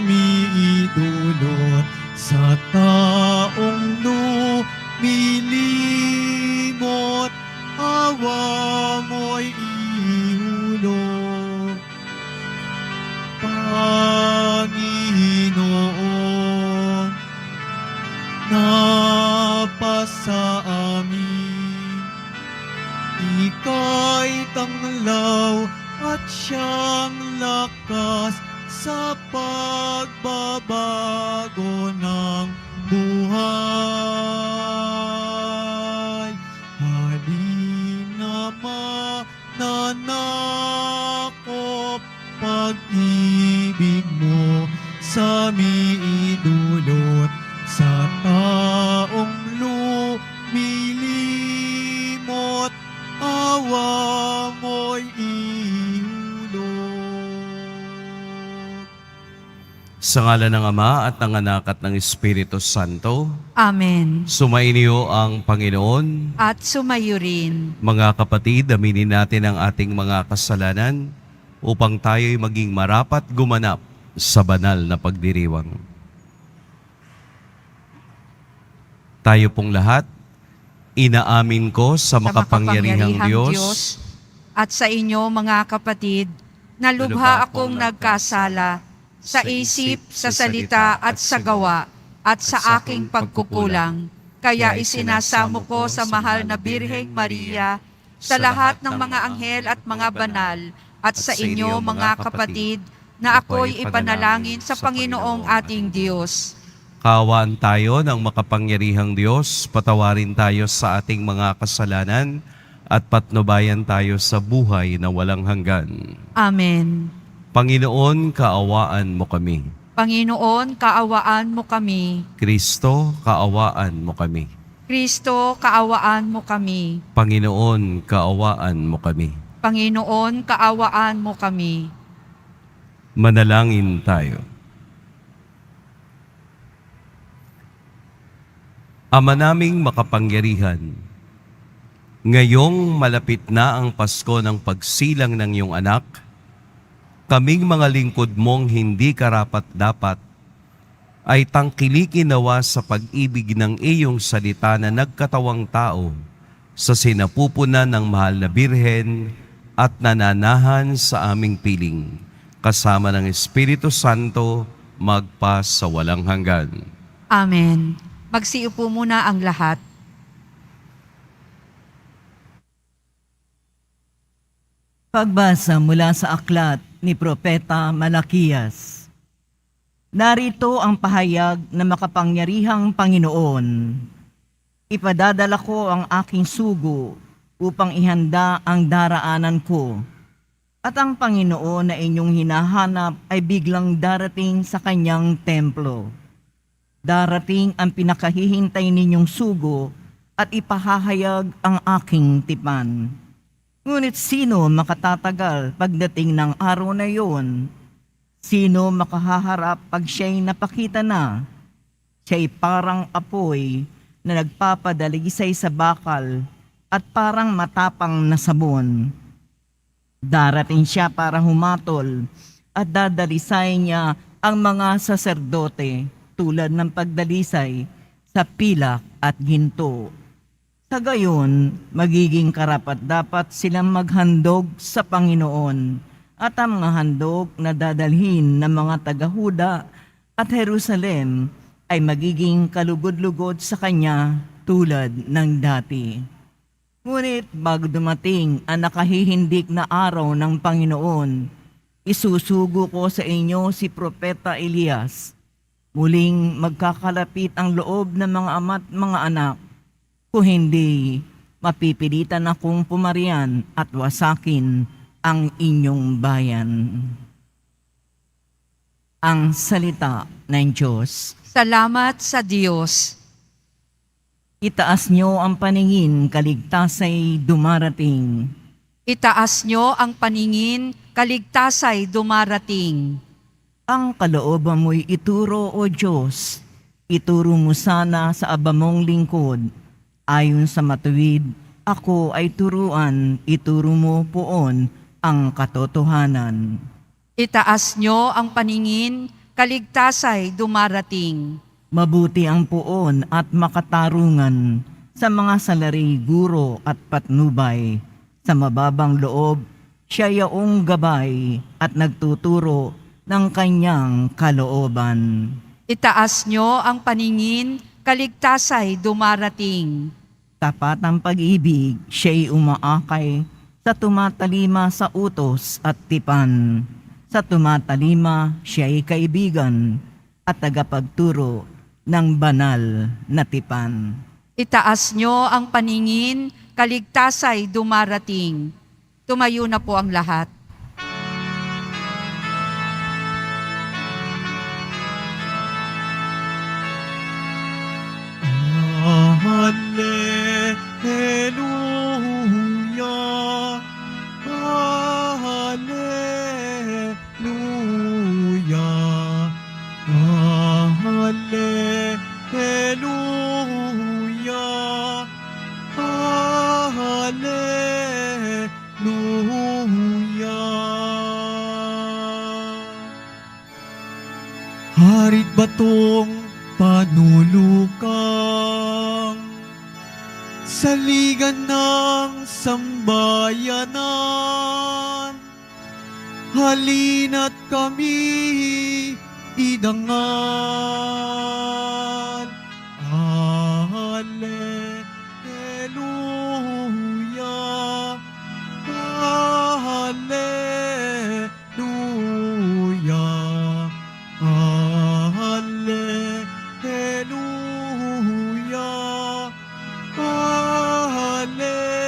miidulot sa taong lumilimot, awa mo'y ihulog. Panginoon, napasa amin, Ika'y tanglaw at siyang lakas sa pagbabago ng buhay. Halina mananakop, pag-ibig mo sa miidulot sa taong lumilimot, awa mo'y ihulog. Sa ngalan ng Ama at ng Anak at ng Espiritu Santo. Amen. Sumainyo ang Panginoon. At sumayo rin. Mga kapatid, aminin natin ang ating mga kasalanan upang tayo'y maging marapat gumanap sa banal na pagdiriwang. Tayo pong lahat, inaamin ko sa makapangyarihang Diyos at sa inyo mga kapatid, na lubha akong nagkasala sa isip, sa salita at sa gawa at sa aking pagkukulang. Kaya isinasamo ko sa mahal na Birheng Maria, sa lahat ng mga anghel at mga banal, at sa inyo mga kapatid, na ako'y ipanalangin sa Panginoong ating Diyos. Kaawaan tayo ng makapangyarihang Diyos, patawarin tayo sa ating mga kasalanan, at patnubayan tayo sa buhay na walang hanggan. Amen. Panginoon, kaawaan mo kami. Panginoon, kaawaan mo kami. Kristo, kaawaan mo kami. Kristo, kaawaan mo kami. Panginoon, kaawaan mo kami. Panginoon, kaawaan mo kami. Manalangin tayo. Ama naming makapangyarihan, ngayong malapit na ang Pasko ng pagsilang ng iyong anak, kaming mga lingkod mong hindi karapat-dapat ay tangkilikin nawa sa pag-ibig ng iyong salita na nagkatawang tao sa sinapupunan ng mahal na Birhen at nananahan sa aming piling, kasama ng Espiritu Santo, magpa sa walang hanggan. Amen. Magsiupo muna ang lahat. Pagbasa mula sa aklat ni Propeta Malakiyas. Narito ang pahayag na makapangyarihang Panginoon. Ipadadala ko ang aking sugo upang ihanda ang daraanan ko. At ang Panginoon na inyong hinahanap ay biglang darating sa kanyang templo. Darating ang pinakahihintay ninyong sugo at ipahahayag ang aking tipan. Ngunit sino makatatagal pagdating ng araw na iyon? Sino makahaharap pag siya'y napakita na? Siya'y parang apoy na nagpapadaligisay sa bakal at parang matapang na sabon. Darating siya para humatol at dadalisay niya ang mga saserdote tulad ng pagdalisay sa pilak at ginto. Sa gayon, magiging karapat-dapat silang maghandog sa Panginoon at ang mga handog na dadalhin ng mga taga-Huda at Jerusalem ay magiging kalugod-lugod sa Kanya tulad ng dati. Ngunit bago dumating ang nakahihindik na araw ng Panginoon, isusugo ko sa inyo si Propeta Elias. Muling magkakalapit ang loob ng mga ama't mga anak. Kung hindi, mapipilitan akong pumarian at wasakin ang inyong bayan. Ang salita ng Diyos. Salamat sa Diyos. Itaas niyo ang paningin, kaligtasay dumarating. Itaas nyo ang paningin, kaligtasay dumarating. Ang kalooban mo'y ituro, O Diyos. Ituro mo sana sa abamong lingkod. Ayon sa matuwid, ako ay turuan, ituro mo poon ang katotohanan. Itaas nyo ang paningin, kaligtasay dumarating. Mabuti ang puon at makatarungan sa mga salari, guro at patnubay. Sa mababang loob, siya yaong gabay at nagtuturo ng kanyang kalooban. Itaas nyo ang paningin, kaligtasay dumarating. Tapat ang pag-ibig, siya'y umaakay sa tumatalima sa utos at tipan. Sa tumatalima, siya'y kaibigan at tagapagturo ng banal na tipan. Itaas nyo ang paningin, kaligtasay dumarating. Tumayo na po ang lahat. Hallelujah, Hallelujah, Hallelujah, Hallelujah. Harit batong panulukang saligan ng sambayanan, halina't kami idangan. Hallelujah, Hallelujah, Hallelujah, Hallelujah.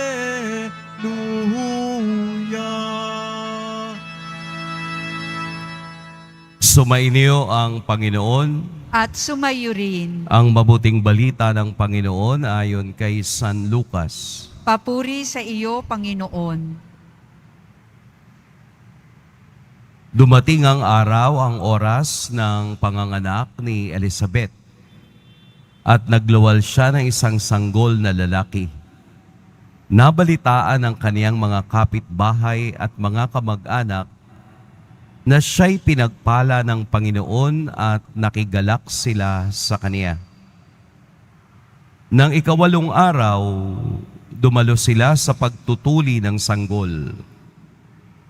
Sumainyo ang Panginoon. At sumayo rin. Ang mabuting balita ng Panginoon ayon kay San Lucas. Papuri sa iyo, Panginoon. Dumating ang araw, ang oras ng panganganak ni Elizabeth. At nagluwal siya ng isang sanggol na lalaki. Nabalitaan ng kaniyang mga kapitbahay at mga kamag-anak na siya'y pinagpala ng Panginoon at nakigalak sila sa kaniya. Nang ikawalong araw, dumalo sila sa pagtutuli ng sanggol.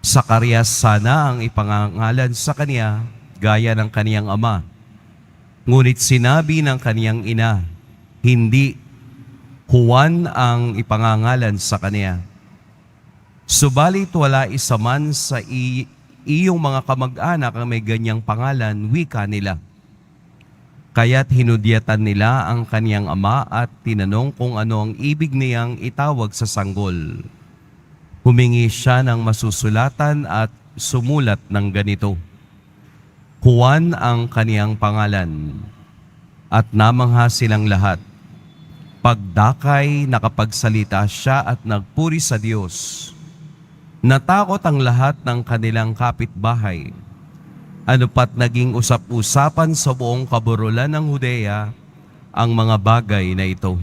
Sakarias sana ang ipangangalan sa kaniya, gaya ng kaniyang ama. Ngunit sinabi ng kaniyang ina, hindi, Juan ang ipangangalan sa kaniya. Subalit wala isa man sa iyong mga kamag-anak ang may ganyang pangalan, wika nila. Kaya't hinudyatan nila ang kaniyang ama at tinanong kung ano ang ibig niyang itawag sa sanggol. Humingi siya ng masusulatan at sumulat ng ganito, Juan ang kaniyang pangalan. At namangha silang lahat. Pagdakay, nakapagsalita siya at nagpuri sa Diyos. Natakot ang lahat ng kanilang kapitbahay. Ano pat naging usap-usapan sa buong kaburulan ng Judea ang mga bagay na ito.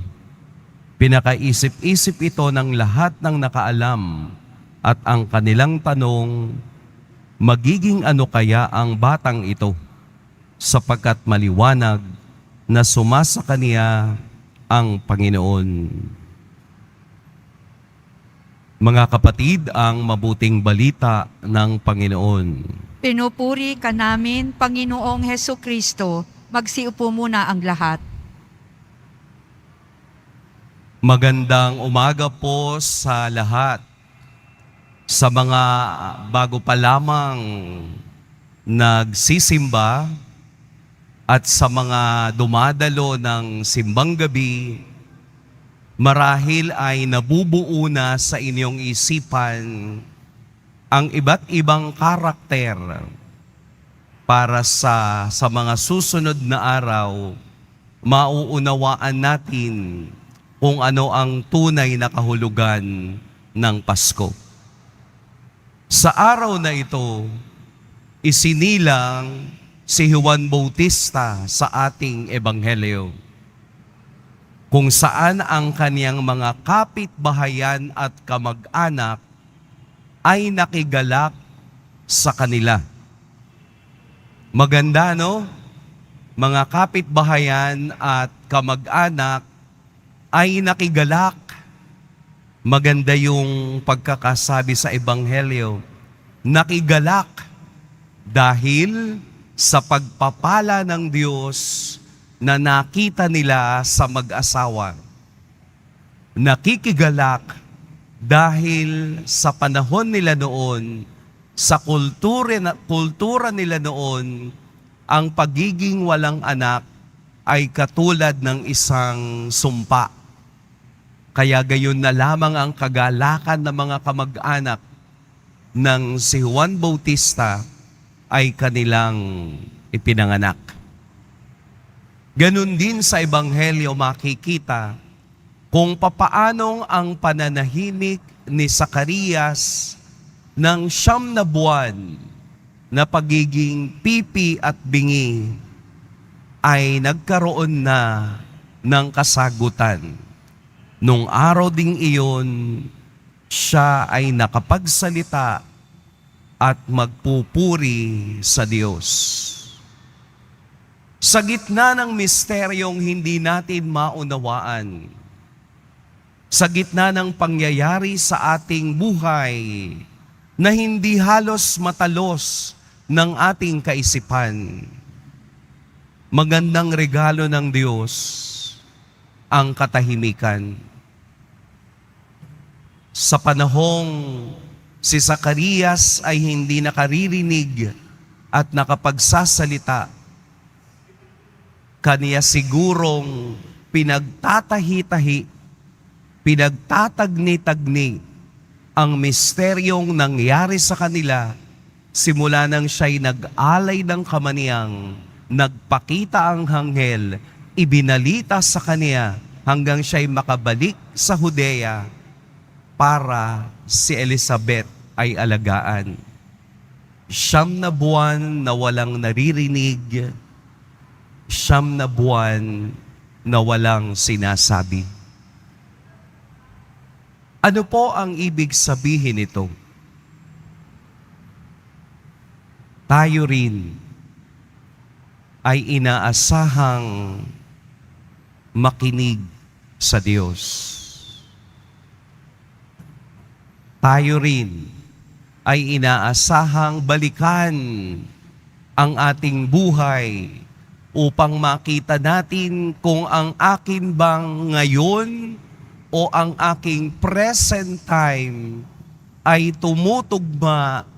Pinakaisip-isip ito ng lahat ng nakaalam at ang kanilang tanong, magiging ano kaya ang batang ito? Sapagkat maliwanag na sumasa kaniya ang Panginoon. Mga kapatid, ang mabuting balita ng Panginoon. Pinupuri ka namin, Panginoong Hesukristo. Magsiupo muna ang lahat. Magandang umaga po sa lahat. Sa mga bago pa lamang nagsisimba at sa mga dumadalo ng simbang gabi, marahil ay nabubuo na sa inyong isipan ang iba't ibang karakter para sa mga susunod na araw, mauunawaan natin kung ano ang tunay na kahulugan ng Pasko. Sa araw na ito, isinilang si Juan Bautista sa ating ebanghelyo, kung saan ang kaniyang mga kapitbahayan at kamag-anak ay nakigalak sa kanila. Maganda, no? Mga kapitbahayan at kamag-anak ay nakigalak. Maganda yung pagkakasabi sa Ebanghelyo. Nakigalak dahil sa pagpapala ng Diyos na nakita nila sa mag-asawa. Nakikigalak dahil sa panahon nila noon, sa kultura nila noon, ang pagiging walang anak ay katulad ng isang sumpa. Kaya gayon na lamang ang kagalakan ng mga kamag-anak ng si Juan Bautista ay kanilang ipinanganak. Ganon din sa Ebanghelyo makikita kung papaanong ang pananahimik ni Zacarias ng 9 na buwan na pagiging pipi at bingi ay nagkaroon na ng kasagutan. Nung araw ding iyon, siya ay nakapagsalita at magpupuri sa Diyos. Sa gitna ng misteryong hindi natin maunawaan, sa gitna ng pangyayari sa ating buhay na hindi halos matalos ng ating kaisipan, magandang regalo ng Diyos ang katahimikan. Sa panahong si Zacarias ay hindi nakaririnig at nakapagsasalita, kaniya sigurong pinagtatahi-tahi, pinagtatagni-tagni ang misteryong nangyari sa kanila simula nang siya'y nag-alay ng kamaniyang, nagpakita ang anghel, ibinalita sa kaniya hanggang siya'y makabalik sa Judea para si Elizabeth ay alagaan. 9 na buwan na walang naririnig, 9 na buwan na walang sinasabi. Ano po ang ibig sabihin nito? Tayo rin ay inaasahang makinig sa Diyos. Tayo rin ay inaasahang balikan ang ating buhay upang makita natin kung ang akin bang ngayon o ang aking present time ay tumutugma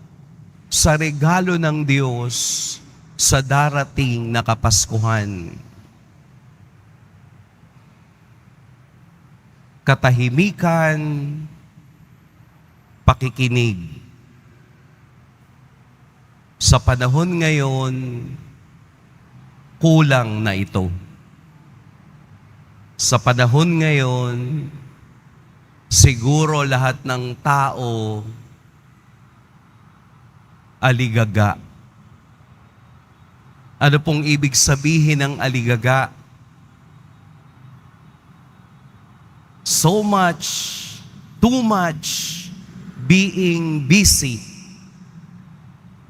sa regalo ng Diyos sa darating na Kapaskuhan. Katahimikan, pakikinig. Sa panahon ngayon, kulang na ito. Sa panahon ngayon, siguro lahat ng tao aligaga. Ano pong ibig sabihin ng aligaga? So much, too much, being busy.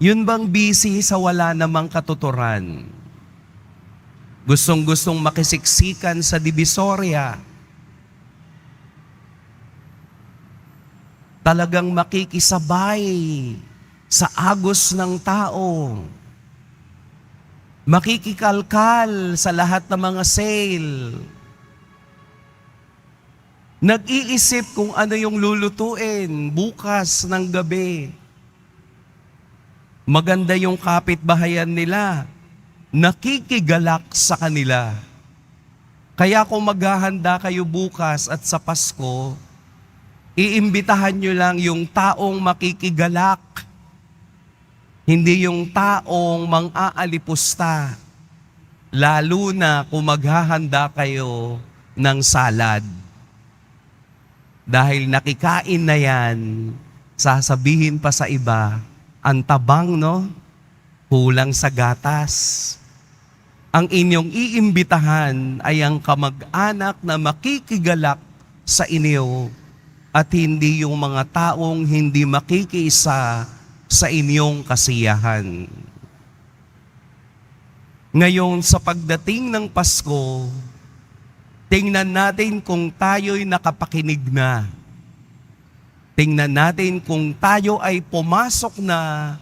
Yun bang busy sa wala namang katuturan? Gustong-gustong makisiksikan sa Divisoria. Talagang makikisabay sa agos ng tao. Makikikalkal sa lahat ng mga sale. Nag-iisip kung ano yung lulutuin bukas ng gabi. Maganda yung kapitbahayan nila. Nakikigalak sa kanila. Kaya kung maghahanda kayo bukas at sa Pasko, iimbitahan nyo lang yung taong makikigalak. Hindi yung taong mang-aalipusta. Lalo na kung maghahanda kayo ng salad. Dahil nakikain na yan, sasabihin pa sa iba, ang tabang, no? Kulang sa gatas. Ang inyong iimbitahan ay ang kamag-anak na makikigalak sa inyo at hindi yung mga taong hindi makikiisa sa inyong kasiyahan. Ngayon sa pagdating ng Pasko, tingnan natin kung tayo'y nakapakinig na. Tingnan natin kung tayo ay pumasok na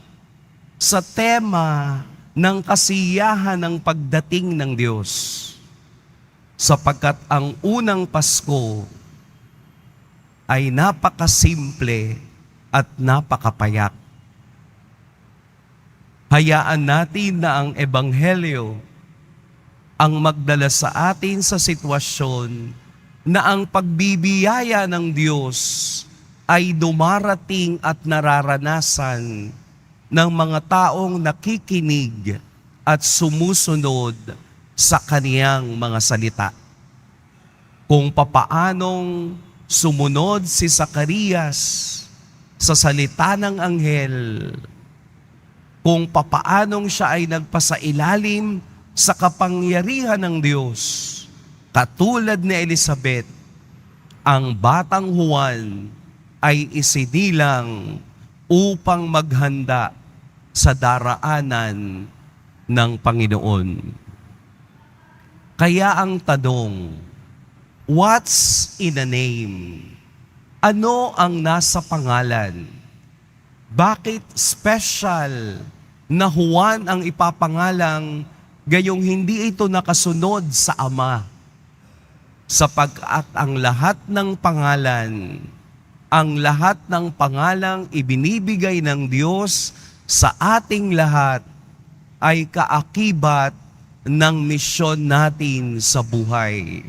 sa tema ng kasiyahan ng pagdating ng Diyos. Sapagkat ang unang Pasko ay napakasimple at napakapayak. Hayaan natin na ang Ebanghelyo ang magdala sa atin sa sitwasyon na ang pagbibiyaya ng Diyos ay dumarating at nararanasan ng mga taong nakikinig at sumusunod sa kaniyang mga salita. Kung papaanong sumunod si Zacarias sa salita ng anghel, kung papaanong siya ay nagpasailalim sa kapangyarihan ng Diyos, katulad ni Elizabeth, ang batang Juan ay isinilang upang maghanda sa daraanan ng Panginoon. Kaya ang tanong, what's in a name? Ano ang nasa pangalan? Bakit special na Juan ang ipapangalang gayong hindi ito nakasunod sa Ama? Sapagkat ang lahat ng pangalang ibinibigay ng Diyos sa ating lahat ay kaakibat ng misyon natin sa buhay.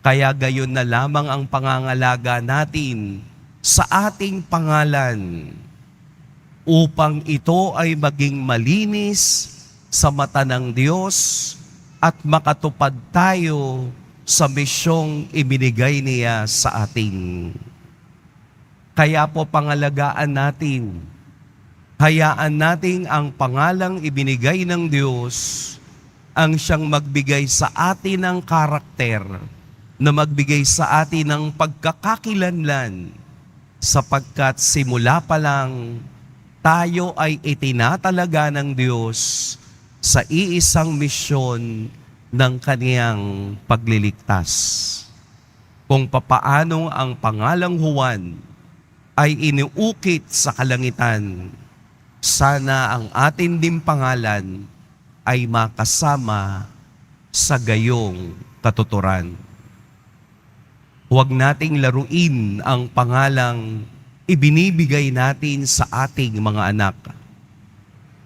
Kaya gayon na lamang ang pangangalaga natin sa ating pangalan upang ito ay maging malinis sa mata ng Diyos at makatupad tayo sa misyong ibinigay niya sa atin. Kaya po pangalagaan natin, hayaan nating ang pangalang ibinigay ng Diyos ang siyang magbigay sa atin ng karakter, na magbigay sa atin ng pagkakakilanlan, sapagkat simula pa lang tayo ay itinatalaga ng Diyos sa iisang misyon ng kaniyang pagliligtas. Kung papaanong ang pangalang Juan ay iniukit sa kalangitan, sana ang atin din pangalan ay makasama sa gayong katuturan. Huwag nating laruin ang pangalang ibinibigay natin sa ating mga anak.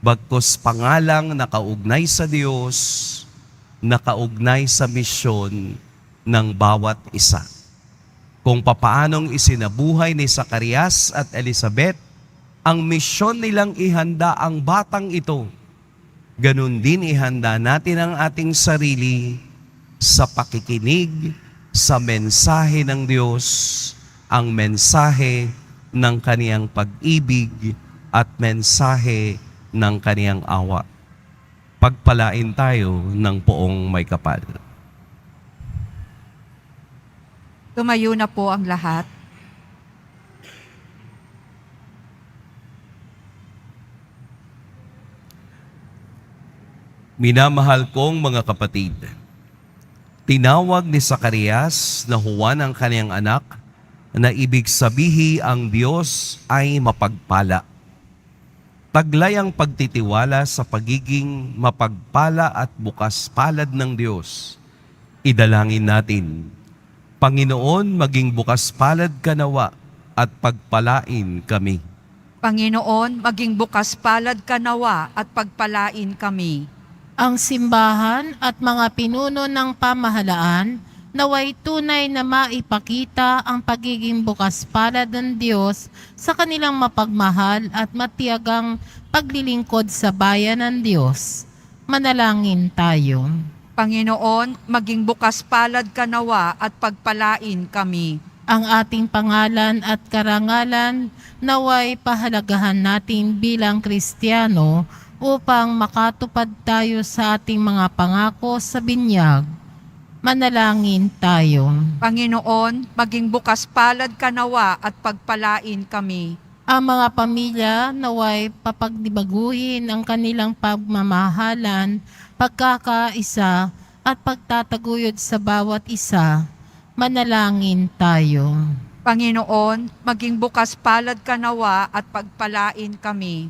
Bagkus pangalang nakaugnay sa Diyos, nakaugnay sa misyon ng bawat isa. Kung papaanong isinabuhay ni Zacarias at Elizabeth ang misyon nilang ihanda ang batang ito, ganun din ihanda natin ang ating sarili sa pakikinig sa mensahe ng Diyos, ang mensahe ng kaniyang pag-ibig at mensahe ng kaniyang awa. Pagpalain tayo ng poong may kapal. Tumayo na po ang lahat. Minamahal kong mga kapatid, tinawag ni Zacarias na Juan ang kaniyang anak na ibig sabihin ang Diyos ay mapagpala. Taglay ang pagtitiwala sa pagiging mapagpala at bukas palad ng Diyos. Idalangin natin, Panginoon, maging bukas palad ka nawa at pagpalain kami. Panginoon, maging bukas palad ka nawa at pagpalain kami. Ang simbahan at mga pinuno ng pamahalaan naway tunay na maipakita ang pagiging bukas palad ng Diyos sa kanilang mapagmahal at matiyagang paglilingkod sa bayan ng Diyos. Manalangin tayo. Panginoon, maging bukas palad ka nawa at pagpalain kami. Ang ating pangalan at karangalan naway pahalagahan natin bilang Kristiyano upang makatupad tayo sa ating mga pangako sa binyag. Manalangin tayo. Panginoon, maging bukas palad ka nawa at pagpalain kami. Ang mga pamilya naway papagdibaguhin ang kanilang pagmamahalan, pagkakaisa at pagtataguyod sa bawat isa. Manalangin tayo. Panginoon, maging bukas palad ka nawa at pagpalain kami.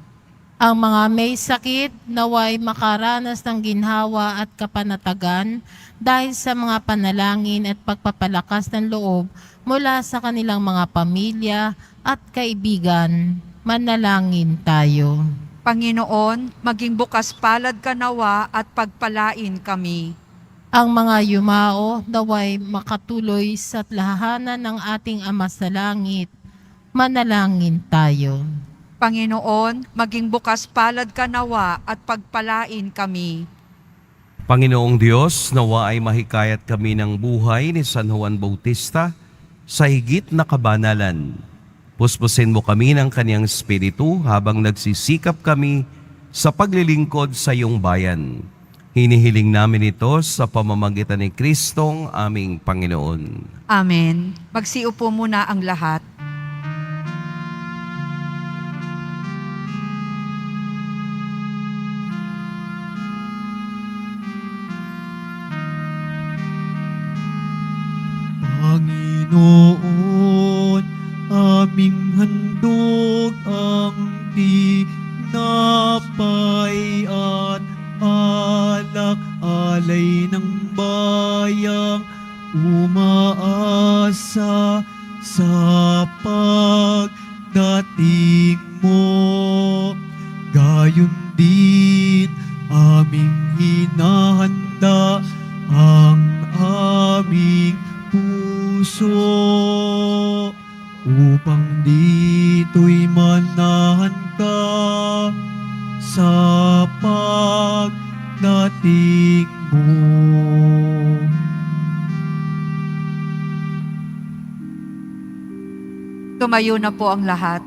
Ang mga may sakit naway makaranas ng ginhawa at kapanatagan dahil sa mga panalangin at pagpapalakas ng loob mula sa kanilang mga pamilya at kaibigan. Manalangin tayo. Panginoon, maging bukas palad ka nawa at pagpalain kami. Ang mga yumao naway makatuloy sa lahanan ng ating Ama sa Langit. Manalangin tayo. Panginoon, maging bukas palad ka nawa at pagpalain kami. Panginoong Diyos, nawa ay mahikayat kami ng buhay ni San Juan Bautista sa higit na kabanalan. Puspusin mo kami ng kanyang espiritu habang nagsisikap kami sa paglilingkod sa iyong bayan. Hinihiling namin ito sa pamamagitan ni Kristong aming Panginoon. Amen. Magsiupo muna ang lahat. Panginoon, aming handog ang tinapay at alak, alay ng bayang umaasa sa pagdating mo. Gayon din aming hinahanda ang aming puso upang dito'y manahan ka sa pagdating mo. Tumayo na po ang lahat.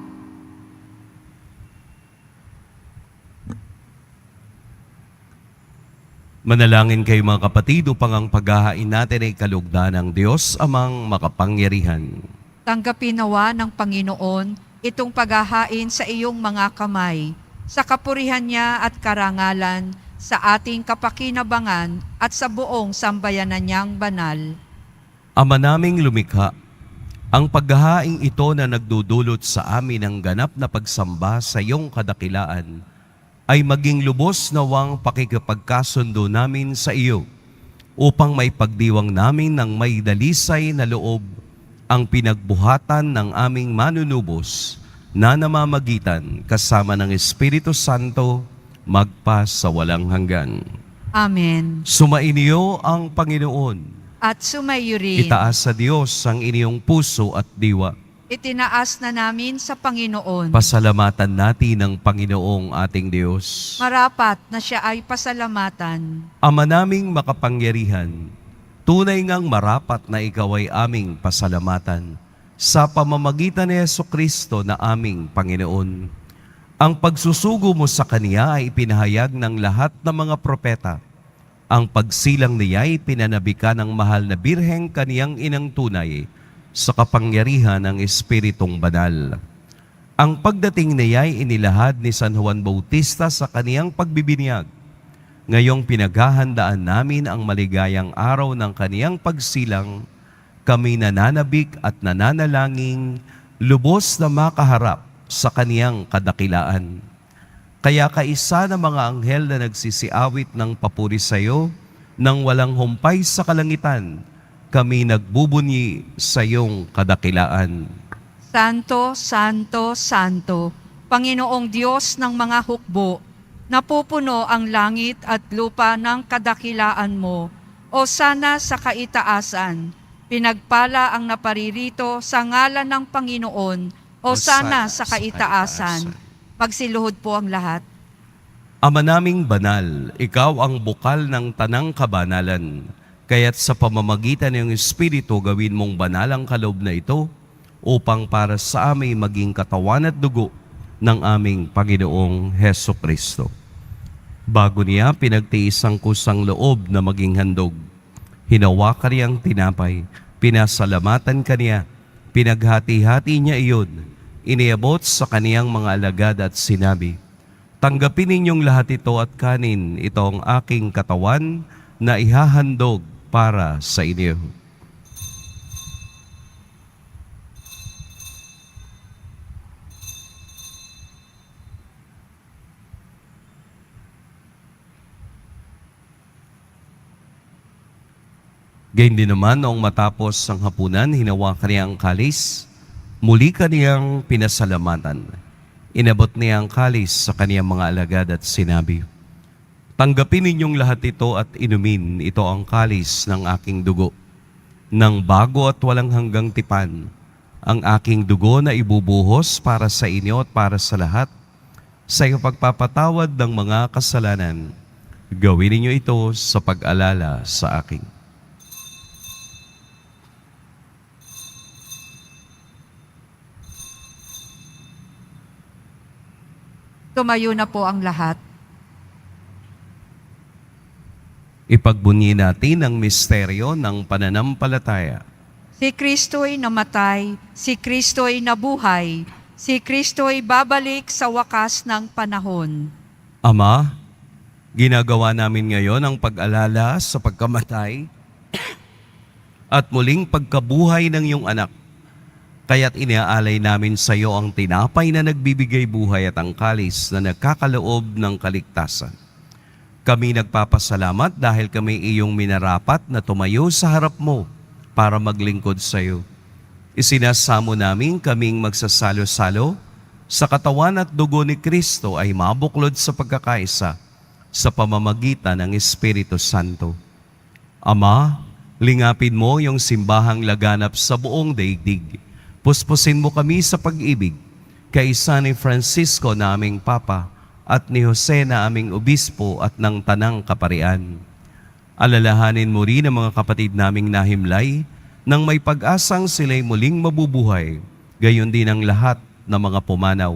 Manalangin kayo mga kapatid upang ang paghahain natin ay kalugdan ng Diyos amang makapangyarihan. Tanggapin nawa ng Panginoon itong paghahain sa iyong mga kamay, sa kapurihan niya at karangalan, sa ating kapakinabangan at sa buong sambayanan niyang banal. Ama naming lumikha, ang paghahaing ito na nagdudulot sa amin ng ganap na pagsamba sa iyong kadakilaan ay maging lubos nawang pakikipagkasundo namin sa iyo upang may pagdiwang namin ng may dalisay na loob ang pinagbuhatan ng aming manunubos na namamagitan kasama ng Espiritu Santo magpa sa walang hanggan. Amen. Sumainyo ang Panginoon. At sumayo rin. Itaas sa Diyos ang inyong puso at diwa. Itinaas na namin sa Panginoon. Pasalamatan natin ang Panginoong ating Diyos. Marapat na siya ay pasalamatan. Ama naming makapangyarihan, tunay ngang marapat na ikaw ay aming pasalamatan sa pamamagitan ni Jesucristo na aming Panginoon. Ang pagsusugo mo sa Kaniya ay ipinahayag ng lahat ng mga propeta. Ang pagsilang niya ay pinanabika ng mahal na birheng kaniyang inang tunay sa kapangyarihan ng Espiritong Banal. Ang pagdating niya ay inilahad ni San Juan Bautista sa kaniyang pagbibinyag. Ngayong pinaghahandaan namin ang maligayang araw ng kaniyang pagsilang, kami nananabik at nananalangin, lubos na makaharap sa kaniyang kadakilaan. Kaya kaisa ng mga anghel na nagsisiawit ng papuri sa iyo, nang walang humpay sa kalangitan, kami nagbubunyi sa iyong kadakilaan. Santo, Santo, Santo, Panginoong Diyos ng mga hukbo, napupuno ang langit at lupa ng kadakilaan mo. O sana sa kaitaasan, pinagpala ang naparirito sa ngalan ng Panginoon. O sana sa kaitaasan. Magsiluhod po ang lahat. Ama naming banal, ikaw ang bukal ng tanang kabanalan. Kaya't sa pamamagitan ng Espiritu gawin mong banal ang kaloob na ito upang para sa amin maging katawan at dugo ng aming Panginoong Heso Kristo. Bago niya pinagtiis ang kusang loob na maging handog, hinawakan niyang tinapay, pinasalamatan kaniya, pinaghati-hati niya iyon, iniabot sa kaniyang mga alagad at sinabi, Tanggapin ninyong lahat ito at kanin, ito ang aking katawan na ihahandog para sa inyo. Gayun din naman, noong matapos ang hapunan, hinawakan niya ang kalis, muli kaniyang pinasalamatan. Inabot niya ang kalis sa kaniyang mga alagad at sinabi, "Tanggapin ninyong lahat ito at inumin, ito ang kalis ng aking dugo, ng bago at walang hanggang tipan, ang aking dugo na ibubuhos para sa inyo at para sa lahat, sa pagpapatawad ng mga kasalanan. Gawin ninyo ito sa pag-alala sa akin." Tumayo na po ang lahat. Ipagbunyi natin ang misteryo ng pananampalataya. Si Kristo'y namatay, si Kristo'y nabuhay, si Kristo'y babalik sa wakas ng panahon. Ama, ginagawa namin ngayon ang pag-alala sa pagkamatay at muling pagkabuhay ng iyong anak. Kaya't iniaalay namin sa iyo ang tinapay na nagbibigay buhay at ang kalis na nagkakaloob ng kaligtasan. Kami nagpapasalamat dahil kami iyong minarapat na tumayo sa harap mo para maglingkod sa iyo. Isinasamo namin kaming magsasalo-salo sa katawan at dugo ni Kristo ay mabuklod sa pagkakaisa sa pamamagitan ng Espiritu Santo. Ama, lingapin mo yung simbahang laganap sa buong daigdig. Puspusin mo kami sa pag-ibig, kaisa ni Francisco na aming Papa at ni Jose na aming Obispo at ng Tanang Kaparian. Alalahanin mo rin ang mga kapatid naming nahimlay nang may pag-asang sila'y muling mabubuhay, gayon din ang lahat ng mga pumanaw.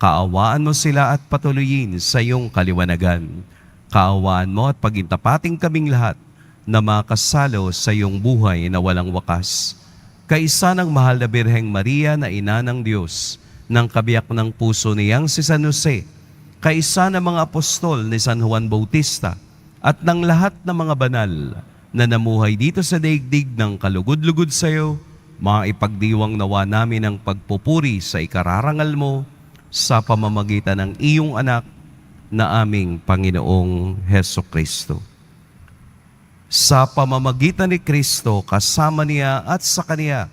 Kaawaan mo sila at patuloyin sa iyong kaliwanagan. Kaawaan mo at pagintapating kaming lahat na makasalo sa iyong buhay na walang wakas. Kaisa ng mahal na Birheng Maria na ina ng Diyos, ng kabiyak ng puso niyang si San Jose, kaisa ng mga apostol ni San Juan Bautista, at ng lahat ng mga banal na namuhay dito sa daigdig ng kalugod-lugod sa iyo, maipagdiwang nawa namin ang pagpupuri sa ikararangal mo sa pamamagitan ng iyong anak na aming Panginoong Hesukristo. Sa pamamagitan ni Kristo, kasama niya at sa Kaniya,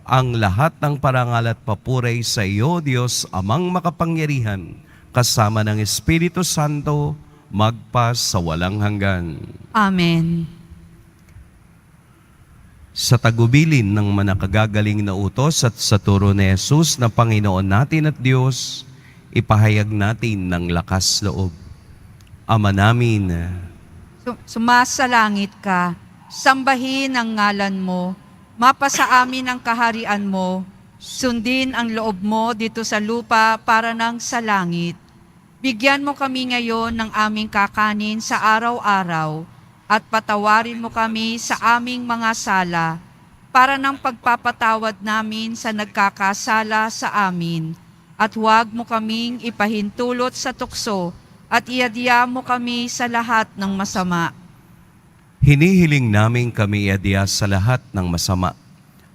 ang lahat ng parangal at papuri sa iyo, Diyos, Amang makapangyarihan, kasama ng Espiritu Santo, magpa sa walang hanggan. Amen. Sa tagubilin ng manakagagaling na utos at sa turo ni Jesus na Panginoon natin at Diyos, ipahayag natin ng lakas loob. Ama namin, Sumasalangit ka, sambahin ang ngalan mo, mapasa amin ang kaharian mo, sundin ang loob mo dito sa lupa para nang sa langit. Bigyan mo kami ngayon ng aming kakanin sa araw-araw at patawarin mo kami sa aming mga sala para ng pagpapatawad namin sa nagkakasala sa amin. At huwag mo kaming ipahintulot sa tukso at iadya mo kami sa lahat ng masama. hinihiling namin kami iadya sa lahat ng masama.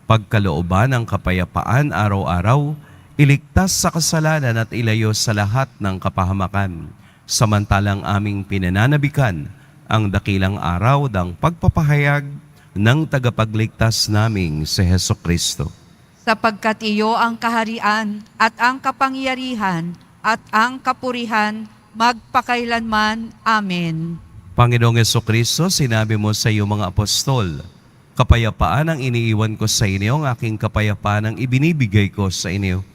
Pagkalooban ng kapayapaan araw-araw, iligtas sa kasalanan at ilayo sa lahat ng kapahamakan. Samantalang aming pinananabikan ang dakilang araw ng pagpapahayag ng tagapagligtas naming si Hesukristo. Sapagkat iyo ang kaharian at ang kapangyarihan at ang kapurihan magpakailanman. Amen. Panginoong Hesukristo, sinabi mo sa iyong mga apostol, "Kapayapaan ang iniiwan ko sa inyo, ang aking kapayapaan ang ibinibigay ko sa inyo.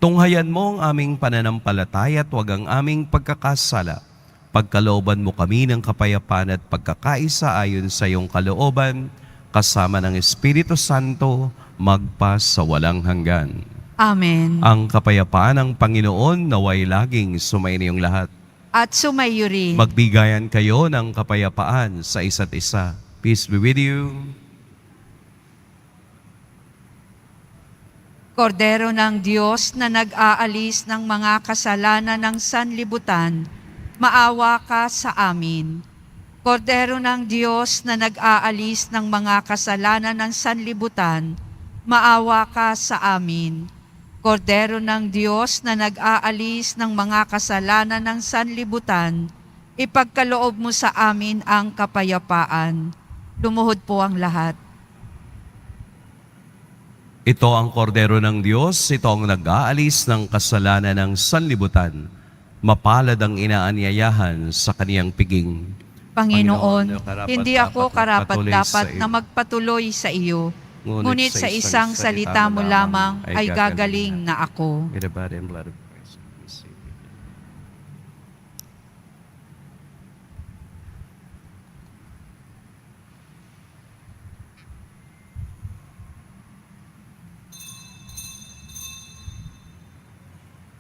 Tunghayan mo ang aming pananampalataya at huwag ang aming pagkakasala. Pagkalooban mo kami ng kapayapaan at pagkakaisa ayon sa iyong kalooban, kasama ng Espiritu Santo, magpa sa walang hanggan." Amen. Ang kapayapaan ng Panginoon naway laging sumainiyong lahat. At sumayo rin. Magbigayan kayo ng kapayapaan sa isa't isa. Peace be with you. Kordero ng Diyos na nag-aalis ng mga kasalanan ng sanlibutan, maawa ka sa amin. Kordero ng Diyos na nag-aalis ng mga kasalanan ng sanlibutan, maawa ka sa amin. Kordero ng Diyos na nag-aalis ng mga kasalanan ng sanlibutan, ipagkaloob mo sa amin ang kapayapaan. Lumuhod po ang lahat. Ito ang kordero ng Diyos, ito ang nag-aalis ng kasalanan ng sanlibutan. Mapalad ang inaanyayahan sa kaniyang piging. Panginoon, karapat hindi ako karapat-dapat na magpatuloy sa iyo. Ngunit sa isang salita mo lamang ay gagaling na ako. May the body and blood of Christ.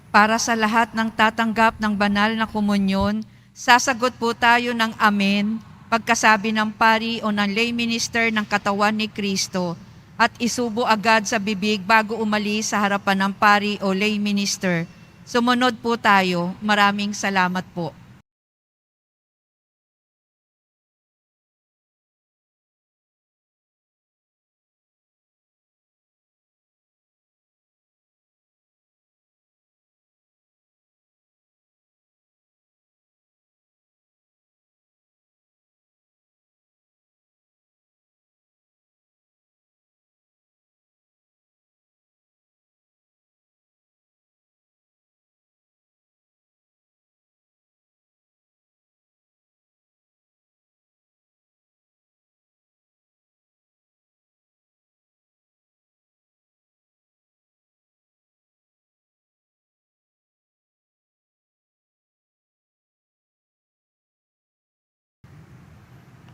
Para sa lahat ng tatanggap ng banal na komunyon, sasagot po tayo ng amen pagkasabi ng pari o ng lay minister ng katawan ni Kristo at isubo agad sa bibig bago umalis sa harapan ng pari o lay minister. Sumunod po tayo. Maraming salamat po.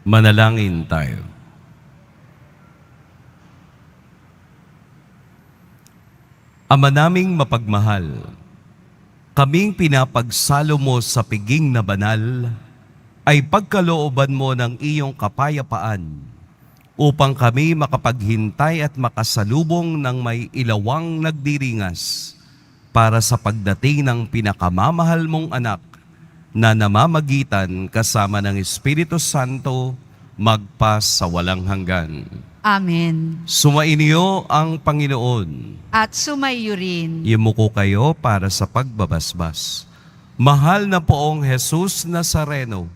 Manalangin tayo. Ama naming mapagmahal, kaming pinapagsalo mo sa piging na banal, ay pagkalooban mo ng iyong kapayapaan upang kami makapaghintay at makasalubong ng may ilawang nagdiringas para sa pagdating ng pinakamamahal mong anak na namamagitan kasama ng Espiritu Santo magpa sa walang hanggan. Amen. Sumainyo ang Panginoon. At sumayo rin. Imuko kayo para sa pagbabasbas. Mahal na poong Jesus Nazareno,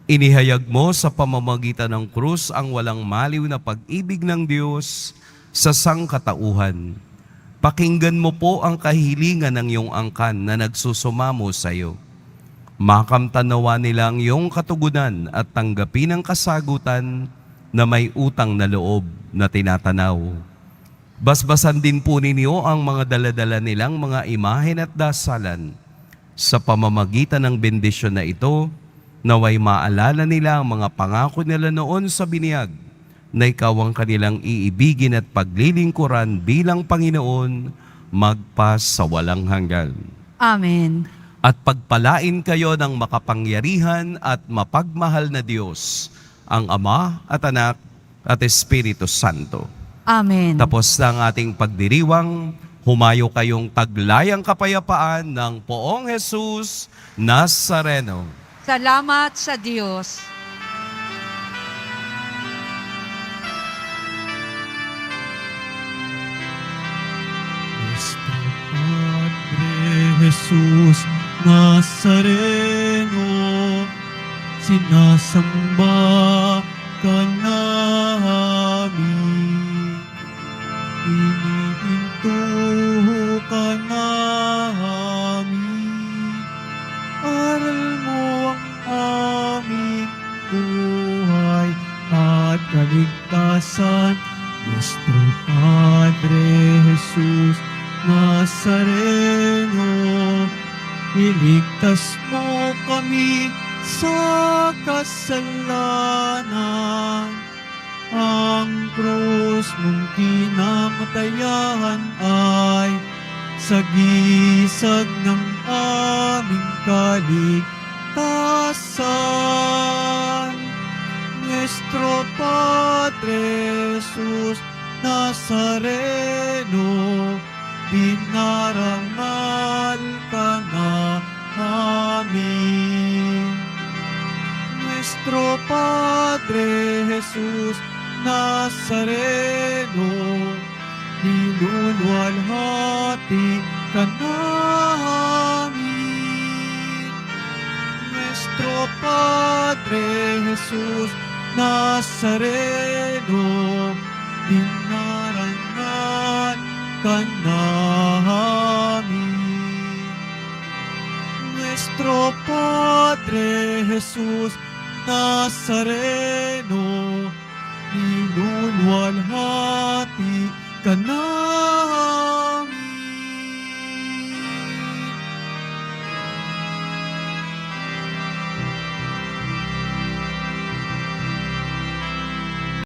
inihayag mo sa pamamagitan ng krus ang walang maliw na pag-ibig ng Diyos sa sangkatauhan. Pakinggan mo po ang kahilingan ng iyong angkan na nagsusumamo sa iyo. Makamtanawa nila ang iyong katugunan at tanggapin ang kasagutan na may utang na loob na tinatanaw. Basbasan din po ninyo ang mga daladala nilang mga imahen at dasalan. Sa pamamagitan ng bendisyon na ito, naway maalala nila ang mga pangako nila noon sa biniyag na ikaw ang kanilang iibigin at paglilingkuran bilang Panginoon magpa sa walang hanggan. Amen. At pagpalain kayo ng makapangyarihan at mapagmahal na Diyos, ang Ama at Anak at Espiritu Santo. Amen. Tapos na ang ating pagdiriwang, humayo kayong taglayang kapayapaan ng poong Jesus Nazareno. Salamat sa Diyos. Nuestro Padre Jesus Nazareno, sinasamba ka namin, inihinto ka namin, aral mo ang aming buhay at kaligtasan. Nuestro Padre Jesus Nazareno, iligtas mo kami sa kasalanan. Ang krus mong kinamatayan ay sagisag ng aming kaligtasan. Nuestro Padre Jesus Nazareno, dinarangal ka namin. Nuestro Padre Jesus Nazareno, niluluwalhati ka namin. Nuestro Padre Jesus Nazareno, dinarangal ka namin. Nuestro Padre Jesus Nazareno, niluluwalhati ka namin.